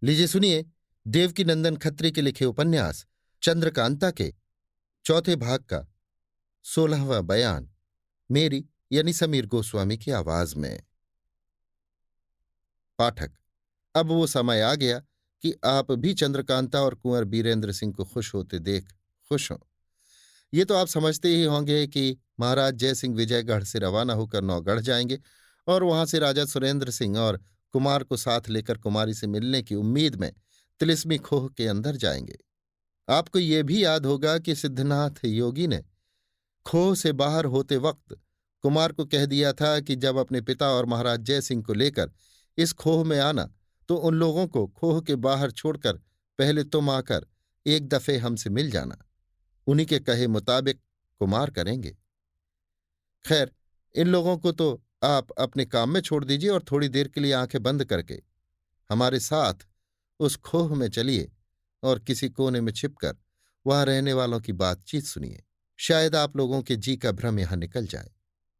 लीजिए सुनिए, देवकीनंदन खत्री के लिखे उपन्यास चंद्रकांता के चौथे भाग का 16वां बयान मेरी यानी समीर गोस्वामी की आवाज में। पाठक, अब वो समय आ गया कि आप भी चंद्रकांता और कुंवर बीरेंद्र सिंह को खुश होते देख खुश हों। ये तो आप समझते ही होंगे कि महाराज जयसिंह विजयगढ़ से रवाना होकर नौगढ़ जाएंगे और वहां से राजा सुरेंद्र सिंह और कुमार को साथ लेकर कुमारी से मिलने की उम्मीद में तिलिस्मी खोह के अंदर जाएंगे। आपको ये भी याद होगा कि सिद्धनाथ योगी ने खोह से बाहर होते वक्त कुमार को कह दिया था कि जब अपने पिता और महाराज जयसिंह को लेकर इस खोह में आना तो उन लोगों को खोह के बाहर छोड़कर पहले तुम आकर एक दफे हमसे मिल जाना। उन्हीं के कहे मुताबिक कुमार करेंगे। खैर, इन लोगों को तो आप अपने काम में छोड़ दीजिए और थोड़ी देर के लिए आंखें बंद करके हमारे साथ उस खोह में चलिए और किसी कोने में छिपकर वहां रहने वालों की बातचीत सुनिए। शायद आप लोगों के जी का भ्रम यहां निकल जाए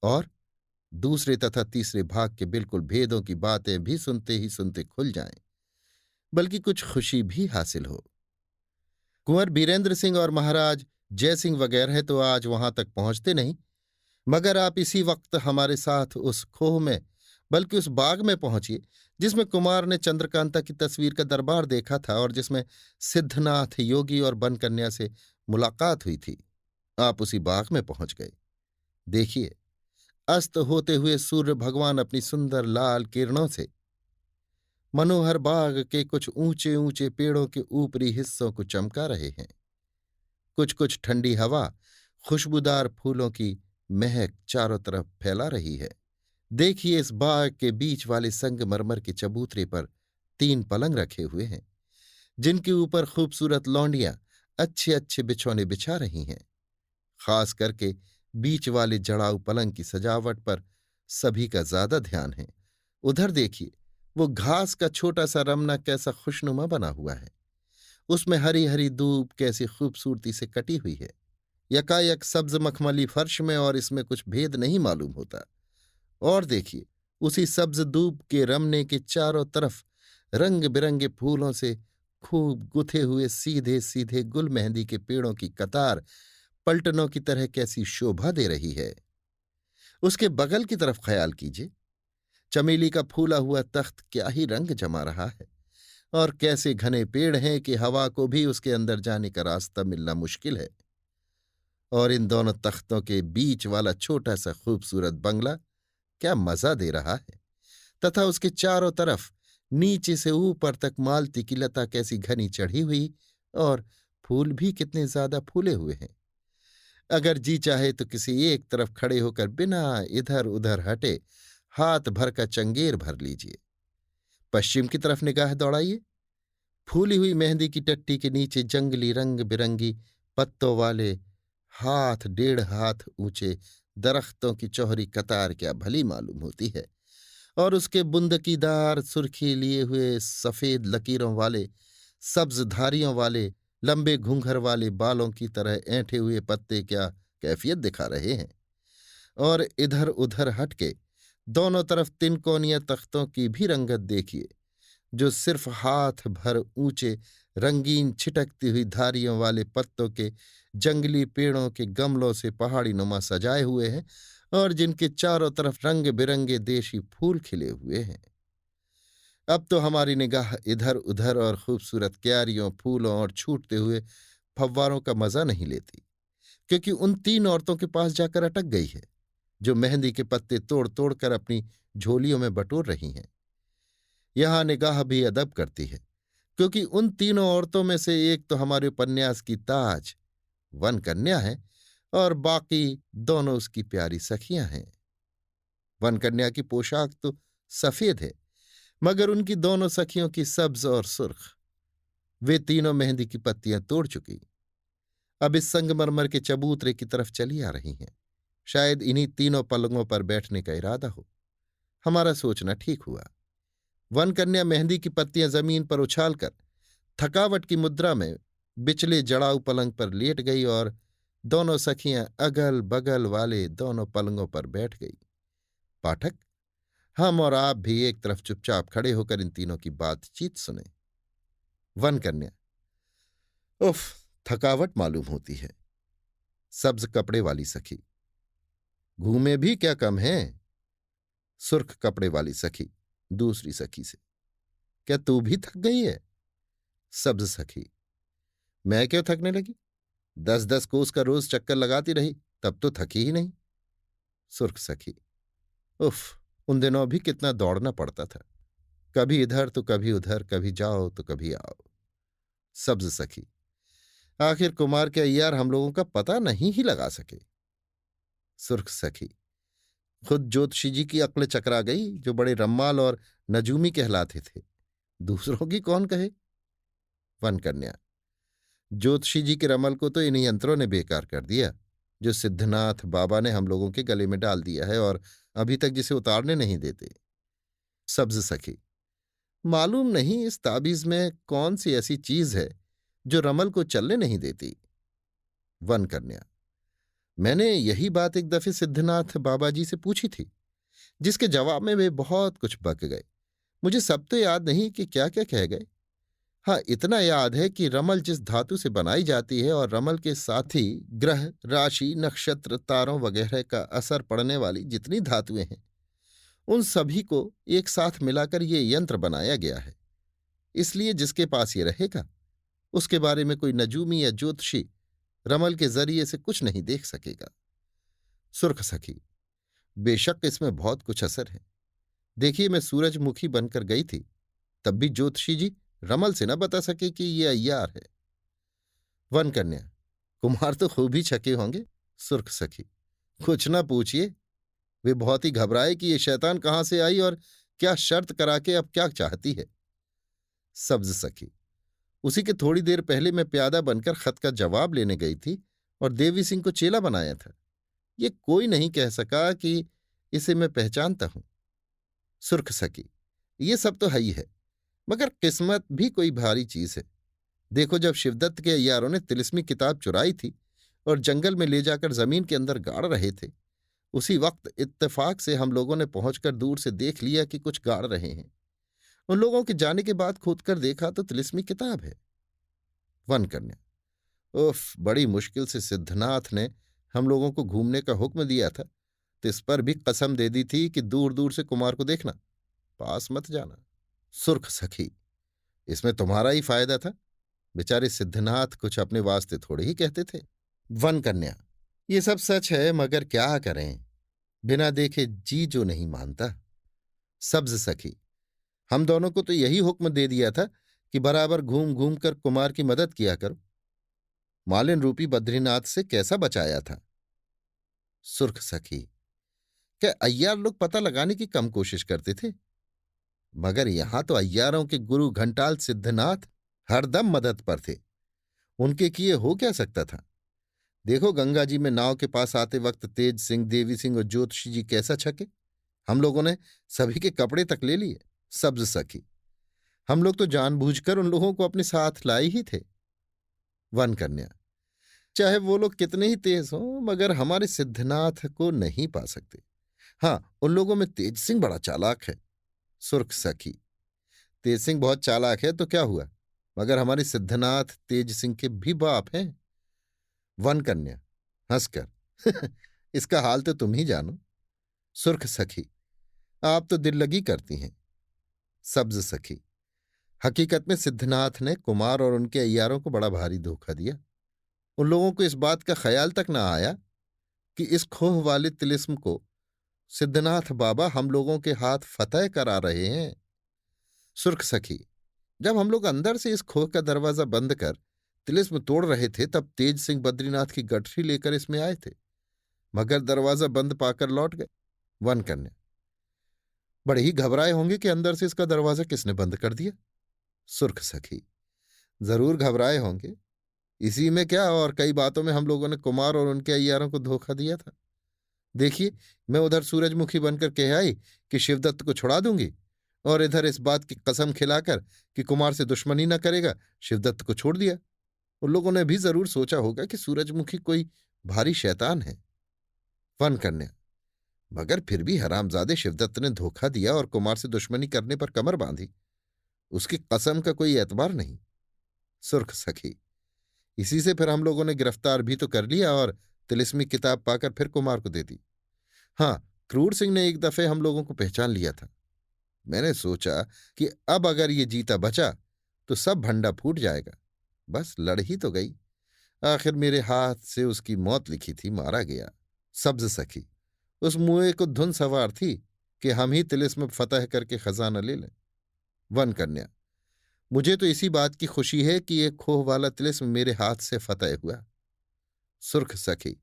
और दूसरे तथा तीसरे भाग के बिल्कुल भेदों की बातें भी सुनते ही सुनते खुल जाएं, बल्कि कुछ खुशी भी हासिल हो। कुंवर बीरेंद्र सिंह और महाराज जयसिंह वगैरह तो आज वहां तक पहुंचते नहीं, मगर आप इसी वक्त हमारे साथ उस खोह में बल्कि उस बाग में पहुंचिए जिसमें कुमार ने चंद्रकांता की तस्वीर का दरबार देखा था और जिसमें सिद्धनाथ योगी और बनकन्या से मुलाकात हुई थी। आप उसी बाग में पहुंच गए। देखिए, अस्त होते हुए सूर्य भगवान अपनी सुंदर लाल किरणों से मनोहर बाग के कुछ ऊंचे ऊंचे पेड़ों के ऊपरी हिस्सों को चमका रहे हैं। कुछ कुछ ठंडी हवा खुशबूदार फूलों की महक चारों तरफ फैला रही है। देखिए, इस बाग के बीच वाले संगमरमर के चबूतरे पर 3 पलंग रखे हुए हैं जिनके ऊपर खूबसूरत लौंडियां अच्छे अच्छे बिछौने बिछा रही हैं। खास करके बीच वाले जड़ाऊ पलंग की सजावट पर सभी का ज्यादा ध्यान है। उधर देखिए, वो घास का छोटा सा रमना कैसा खुशनुमा बना हुआ है। उसमें हरी हरी दूब कैसी खूबसूरती से कटी हुई है। यकायक सब्ज मखमली फर्श में और इसमें कुछ भेद नहीं मालूम होता। और देखिए, उसी सब्ज दूब के रमने के चारों तरफ रंग बिरंगे फूलों से खूब गुथे हुए सीधे सीधे गुल मेहंदी के पेड़ों की कतार पलटनों की तरह कैसी शोभा दे रही है। उसके बगल की तरफ ख्याल कीजिए, चमेली का फूला हुआ तख्त क्या ही रंग जमा रहा है और कैसे घने पेड़ हैं कि हवा को भी उसके अंदर जाने का रास्ता मिलना मुश्किल है। और इन दोनों तख्तों के बीच वाला छोटा सा खूबसूरत बंगला क्या मजा दे रहा है, तथा उसके चारों तरफ नीचे से ऊपर तक मालती की लता कैसी घनी चढ़ी हुई और फूल भी कितने ज्यादा फूले हुए हैं। अगर जी चाहे तो किसी एक तरफ खड़े होकर बिना इधर उधर हटे हाथ भर का चंगेर भर लीजिए। पश्चिम की तरफ निगाह दौड़ाइए। फूली हुई मेहंदी की टट्टी के नीचे जंगली रंग बिरंगी पत्तों वाले हाथ 1.5 हाथ ऊंचे दरख्तों की चौहरी कतार क्या भली मालूम होती है। और उसके बुंदकीदार सुर्खी लिए हुए सफेद लकीरों वाले सब्ज धारियों वाले लंबे घूंघर वाले बालों की तरह ऐंठे हुए पत्ते क्या कैफियत दिखा रहे हैं। और इधर उधर हटके दोनों तरफ तिनकोनिया तख्तों की भी रंगत देखिए, जो सिर्फ हाथ भर ऊंचे रंगीन छिटकती हुई धारियों वाले पत्तों के जंगली पेड़ों के गमलों से पहाड़ी नुमा सजाए हुए हैं और जिनके चारों तरफ रंग बिरंगे देशी फूल खिले हुए हैं। अब तो हमारी निगाह इधर उधर और खूबसूरत क्यारियों फूलों और छूटते हुए फव्वारों का मजा नहीं लेती, क्योंकि उन 3 औरतों के पास जाकर अटक गई है जो मेहंदी के पत्ते तोड़ तोड़ कर अपनी झोलियों में बटोर रही हैं। यहां निगाह भी अदब करती है, क्योंकि उन तीनों औरतों में से एक तो हमारे उपन्यास की ताज वन कन्या है और बाकी दोनों उसकी प्यारी सखियां हैं। वन कन्या की पोशाक तो सफेद है, मगर उनकी दोनों सखियों की सब्ज और सुर्ख। वे तीनों मेहंदी की पत्तियां तोड़ चुकी, अब इस संगमरमर के चबूतरे की तरफ चली आ रही हैं। शायद इन्हीं तीनों पलंगों पर बैठने का इरादा हो। हमारा सोचना ठीक हुआ। वन कन्या मेहंदी की पत्तियां जमीन पर उछालकर थकावट की मुद्रा में बिचले जड़ाऊ पलंग पर लेट गई और दोनों सखियां अगल बगल वाले दोनों पलंगों पर बैठ गई। पाठक, हम और आप भी एक तरफ चुपचाप खड़े होकर इन तीनों की बातचीत सुने। वन कन्या। उफ, थकावट मालूम होती है। सब्ज कपड़े वाली सखी। घूमे भी क्या कम है। सुर्ख कपड़े वाली सखी दूसरी सखी से। क्या तू भी थक गई है। सब्ज सखी। मैं क्यों थकने लगी। 10-10 कोस का रोज चक्कर लगाती रही, तब तो थकी ही नहीं। सुर्ख सखी। उफ, उन दिनों भी कितना दौड़ना पड़ता था। कभी इधर तो कभी उधर, कभी जाओ तो कभी आओ। सब्ज सखी। आखिर कुमार के अय्यार हम लोगों का पता नहीं ही लगा सके। सुर्ख सखी। खुद ज्योतिषी जी की अक्ल चकरा गई, जो बड़े रम्माल और नजूमी कहलाते थे। दूसरों की कौन कहे। वन कन्या। ज्योतिषी जी के रमल को तो इन्हीं यंत्रों ने बेकार कर दिया, जो सिद्धनाथ बाबा ने हम लोगों के गले में डाल दिया है और अभी तक जिसे उतारने नहीं देते। सब्ज सखी। मालूम नहीं इस ताबीज में कौन सी ऐसी चीज है जो रमल को चलने नहीं देती। वन कन्या। मैंने यही बात एक दफे सिद्धनाथ बाबा जी से पूछी थी, जिसके जवाब में वे बहुत कुछ बक गए। मुझे सब तो याद नहीं कि क्या क्या कह गए। हाँ, इतना याद है कि रमल जिस धातु से बनाई जाती है और रमल के साथ ही ग्रह, राशि, नक्षत्र, तारों वगैरह का असर पड़ने वाली जितनी धातुएं हैं, उन सभी को एक साथ मिलाकर ये यंत्र बनाया गया है। इसलिए जिसके पास ये रहेगा, उसके बारे में कोई नजूमी या ज्योतिषी रमल के जरिए से कुछ नहीं देख सकेगा। सुर्ख सखी। बेशक इसमें बहुत कुछ असर है। देखिए, मैं सूरजमुखी बनकर गई थी, तब भी ज्योतिषी जी रमल से न बता सके कि ये अय्यार है। वन कन्या। कुमार तो खूब ही छके होंगे। सुर्ख सखी। कुछ न पूछिए। वे बहुत ही घबराए कि ये शैतान कहाँ से आई और क्या शर्त करा के अब क्या चाहती है। सब्ज सखी। उसी के थोड़ी देर पहले मैं प्यादा बनकर खत का जवाब लेने गई थी और देवी सिंह को चेला बनाया था। ये कोई नहीं कह सका कि इसे मैं पहचानता हूं। सुर्ख सकी। ये सब तो है ही है, मगर किस्मत भी कोई भारी चीज है। देखो, जब शिवदत्त के अय्यारों ने तिलिस्मी किताब चुराई थी और जंगल में ले जाकर जमीन के अंदर गाड़ रहे थे, उसी वक्त इत्तेफाक से हम लोगों ने पहुंचकर दूर से देख लिया कि कुछ गाड़ रहे हैं। उन लोगों के जाने के बाद खोदकर देखा तो तिलिस्मी किताब है। वन कन्या। उफ, बड़ी मुश्किल से सिद्धनाथ ने हम लोगों को घूमने का हुक्म दिया था, तो इस पर भी कसम दे दी थी कि दूर दूर से कुमार को देखना, पास मत जाना। सुर्ख सखी। इसमें तुम्हारा ही फायदा था। बेचारे सिद्धनाथ कुछ अपने वास्ते थोड़े ही कहते थे। वन कन्या। ये सब सच है, मगर क्या करें, बिना देखे जी जो नहीं मानता। सब्ज सखी। हम दोनों को तो यही हुक्म दे दिया था कि बराबर घूम घूम कर कुमार की मदद किया करो। मालिन रूपी बद्रीनाथ से कैसा बचाया था। सुर्ख सखी। क्या अय्यार लोग पता लगाने की कम कोशिश करते थे। मगर यहां तो अय्यारों के गुरु घंटाल सिद्धनाथ हरदम मदद पर थे। उनके किए हो क्या सकता था। देखो, गंगा जी में नाव के पास आते वक्त तेज सिंह, देवी सिंह और ज्योतिषी जी कैसा छके। हम लोगों ने सभी के कपड़े तक ले लिए। सब्ज सखी। हम लोग तो जानबूझकर उन लोगों को अपने साथ लाए ही थे। वन कन्या। चाहे वो लोग कितने ही तेज हों, मगर हमारे सिद्धनाथ को नहीं पा सकते। हाँ, उन लोगों में तेज सिंह बड़ा चालाक है। सुर्ख सखी। तेज सिंह बहुत चालाक है तो क्या हुआ, मगर हमारे सिद्धनाथ तेज सिंह के भी बाप हैं। वन कन्या हंसकर। इसका हाल तो तुम ही जानो। सुर्ख सखी। आप तो दिल लगी करती हैं। सब्ज सखी। हकीकत में सिद्धनाथ ने कुमार और उनके अय्यारों को बड़ा भारी धोखा दिया। उन लोगों को इस बात का ख्याल तक न आया कि इस खोह वाले तिलिस्म को सिद्धनाथ बाबा हम लोगों के हाथ फतह करा रहे हैं। सुर्ख सखी। जब हम लोग अंदर से इस खोह का दरवाजा बंद कर तिलिस्म तोड़ रहे थे, तब तेज सिंह बद्रीनाथ की गठरी लेकर इसमें आए थे, मगर दरवाजा बंद पाकर लौट गए। वन कन्या। बड़े ही घबराए होंगे कि अंदर से इसका दरवाजा किसने बंद कर दिया। सुर्ख सखी। जरूर घबराए होंगे। इसी में क्या, और कई बातों में हम लोगों ने कुमार और उनके अय्यारों को धोखा दिया था। देखिए, मैं उधर सूरजमुखी बनकर कह आई कि शिवदत्त को छुड़ा दूंगी, और इधर इस बात की कसम खिलाकर कि कुमार से दुश्मनी न करेगा, शिवदत्त को छोड़ दिया। उन लोगों ने भी जरूर सोचा होगा कि सूरजमुखी कोई भारी शैतान है। वन कन्या। मगर फिर भी हरामजादे शिवदत्त ने धोखा दिया और कुमार से दुश्मनी करने पर कमर बांधी। उसकी कसम का कोई एतबार नहीं। सुर्ख सखी: इसी से फिर हम लोगों ने गिरफ्तार भी तो कर लिया और तिलिस्मी किताब पाकर फिर कुमार को दे दी। हाँ, क्रूर सिंह ने एक दफे हम लोगों को पहचान लिया था। मैंने सोचा कि अब अगर ये जीता बचा तो सब भंडा फूट जाएगा। बस लड़ ही तो गई। आखिर मेरे हाथ से उसकी मौत लिखी थी, मारा गया। सब्ज सखी: उस मुए को धुन सवार थी कि हम ही तिलिस्म फतह करके खजाना ले लें। वन कन्या: मुझे तो इसी बात की खुशी है कि ये खोह वाला तिलिस्म मेरे हाथ से फतह हुआ। सुर्ख सखी: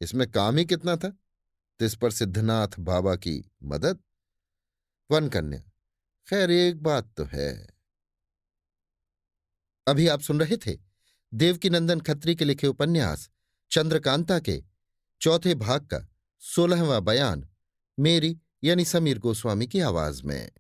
इसमें काम ही कितना था, तिस पर सिद्धनाथ बाबा की मदद। वन कन्या: खैर एक बात तो है। अभी आप सुन रहे थे देवकीनंदन खत्री के लिखे उपन्यास चंद्रकांता के चौथे भाग का 16वां बयान, मेरी यानी समीर गोस्वामी की आवाज में।